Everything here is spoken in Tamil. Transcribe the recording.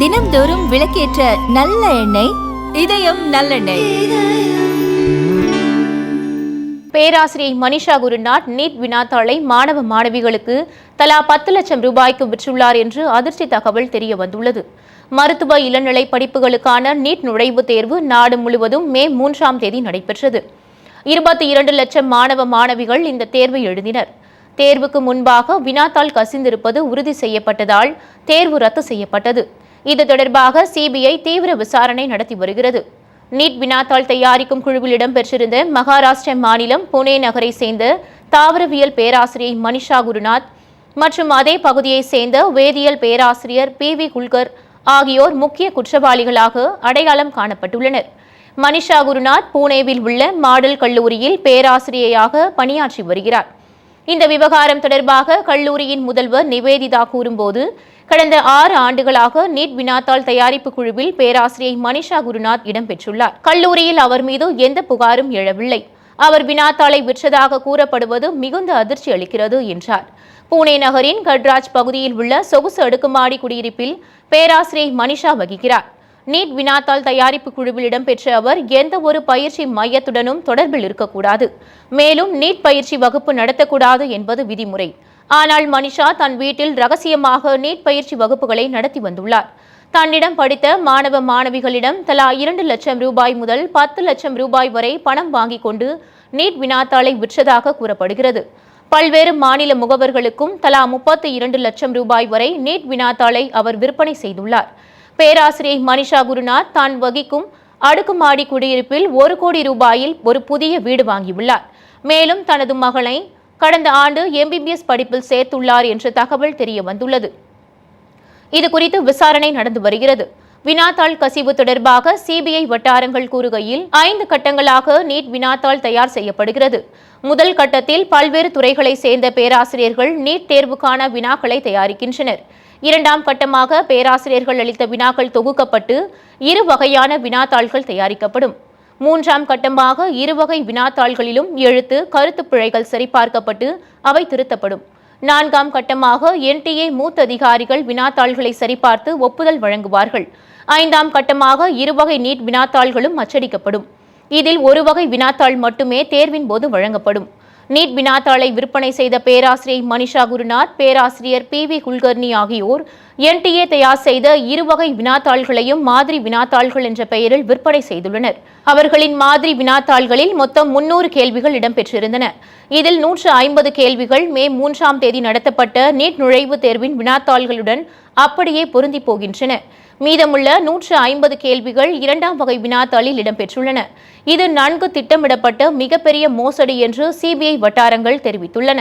தினம்தோறும் விளக்கேற்ற நல்ல எண்ணெய் இதயம் நல்லெண்ணெய். பேராசிரியை மனிஷா குருநாத் நீட் வினாத்தாளை மாணவ மாணவிகளுக்கு தலா 10 லட்சம் ரூபாய்க்கு விற்றுள்ளார் என்று அதிர்ச்சி தகவல் தெரிய வந்துள்ளது. மருத்துவ இளநிலை படிப்புகளுக்கான நீட் நுழைவுத் தேர்வு நாடு முழுவதும் மே 3ஆம் தேதி நடைபெற்றது. 22 லட்சம் மாணவ மாணவிகள் இந்த தேர்வை எழுதினர். தேர்வுக்கு முன்பாக வினாத்தாள் கசிந்திருப்பது உறுதி செய்யப்பட்டதால் தேர்வு ரத்து செய்யப்பட்டது. இது தொடர்பாக சிபிஐ தீவிர விசாரணை நடத்தி வருகிறது. நீட் வினாத்தாள் தயாரிக்கும் குழுவில் இடம்பெற்றிருந்த மகாராஷ்டிர மாநிலம் புனே நகரை சேர்ந்த தாவரவியல் பேராசிரியை மனிஷா குருநாத் மற்றும் அதே பகுதியை சேர்ந்த வேதியியல் பேராசிரியர் PV குல்கர் ஆகியோர் முக்கிய குற்றவாளிகளாக அடையாளம் காணப்பட்டுள்ளனர். மனிஷா குருநாத் புனேவில் உள்ள மாடல் கல்லூரியில் பேராசிரியையாக பணியாற்றி வருகிறார். இந்த விவகாரம் தொடர்பாக கல்லூரியின் முதல்வர் நிவேதிதா கூறும்போது, கடந்த 6 ஆண்டுகளாக நீட் வினாத்தாள் தயாரிப்பு குழுவில் பேராசிரியை மனிஷா குருநாத் இடம்பெற்றுள்ளார். கல்லூரியில் அவர் மீது எந்த புகாரும் எழவில்லை. அவர் வினாத்தாளை விற்றதாக கூறப்படுவது மிகுந்த அதிர்ச்சி அளிக்கிறது என்றார். புனே நகரின் கட்ராஜ் பகுதியில் உள்ள சொகுசு அடுக்குமாடி குடியிருப்பில் பேராசிரியை மனிஷா வகிக்கிறார். நீட் வினாத்தாள் தயாரிப்பு குழுவில் இடம்பெற்ற அவர் எந்த ஒரு பயிற்சி மையத்துடனும் தொடர்பில் இருக்கக்கூடாது. மேலும் நீட் பயிற்சி வகுப்பு நடத்தக்கூடாது என்பது விதிமுறை. ஆனால் மனிஷா தன் வீட்டில் ரகசியமாக நீட் பயிற்சி வகுப்புகளை நடத்தி வந்துள்ளார். தன்னிடம் படித்த மாணவ மாணவிகளிடம் தலா 2 லட்சம் ரூபாய் முதல் 10 லட்சம் ரூபாய் வரை பணம் வாங்கிக் கொண்டு நீட் வினாத்தாளை விற்றதாக கூறப்படுகிறது. பல்வேறு மாநில முகவர்களுக்கும் தலா 32 லட்சம் ரூபாய் வரை நீட் வினாத்தாளை அவர் விற்பனை செய்துள்ளார். பேராசிரியை மனிஷா குருநாத் தான் வகிக்கும் அடுக்குமாடி குடியிருப்பில் 1 கோடி ரூபாயில் ஒரு புதிய வீடு வாங்கியுள்ளார். மேலும் தனது மகளை கடந்த ஆண்டு MBBS படிப்பில் சேர்த்துள்ளார் என்ற தகவல் தெரிய வந்துள்ளது. இது குறித்து விசாரணை நடந்து வருகிறது. வினாத்தாள் கசிவு தொடர்பாக சிபிஐ வட்டாரங்கள் கூறுகையில் 5 கட்டங்களாக நீட் வினாத்தாள் தயார் செய்யப்படுகிறது. முதல் கட்டத்தில் பல்வேறு துறைகளை சேர்ந்த பேராசிரியர்கள் நீட் தேர்வுக்கான வினாக்களை தயாரிக்கின்றனர். 2ஆம் கட்டமாக பேராசிரியர்கள் அளித்த வினாக்கள் தொகுக்கப்பட்டு 2 வகையான வினாத்தாள்கள் தயாரிக்கப்படும். 3ஆம் கட்டமாக 2 வகை வினாத்தாள்களிலும் எழுத்து, கருத்து பிழைகள் சரிபார்க்கப்பட்டு அவை திருத்தப்படும். 4ஆம் கட்டமாக NTA மூத்த அதிகாரிகள் வினாத்தாள்களை சரிபார்த்து ஒப்புதல் வழங்குவார்கள். 5ஆம் கட்டமாக 2 வகை நீட் வினாத்தாள்களும் அச்சடிக்கப்படும். இதில் 1 வகை வினாத்தாள் மட்டுமே தேர்வின் போது வழங்கப்படும். நீட் வினாத்தாளை விற்பனை செய்த பேராசிரியை மனிஷா குருநாத், பேராசிரியர் PV குல்கர்னி ஆகியோர் NTA தயார் செய்த 2 வகை வினாத்தாள்களையும் மாதிரி வினாத்தாள்கள் என்ற பெயரில் விற்பனை செய்துள்ளனர். அவர்களின் மாதிரி வினாத்தாள்களில் மொத்தம் 300 கேள்விகள் இடம்பெற்றிருந்தன. இதில் 150 கேள்விகள் மே 3ஆம் தேதி நடத்தப்பட்ட நீட் நுழைவுத் தேர்வின் வினாத்தாள்களுடன் அப்படியே பொருந்தி போகின்றன. மீதமுள்ள 150 கேள்விகள் 2ஆம் வகை வினாத்தாளில் இடம்பெற்றுள்ளன. இது நன்கு திட்டமிடப்பட்ட மிகப்பெரிய மோசடி என்று சிபிஐ வட்டாரங்கள் தெரிவித்துள்ளன.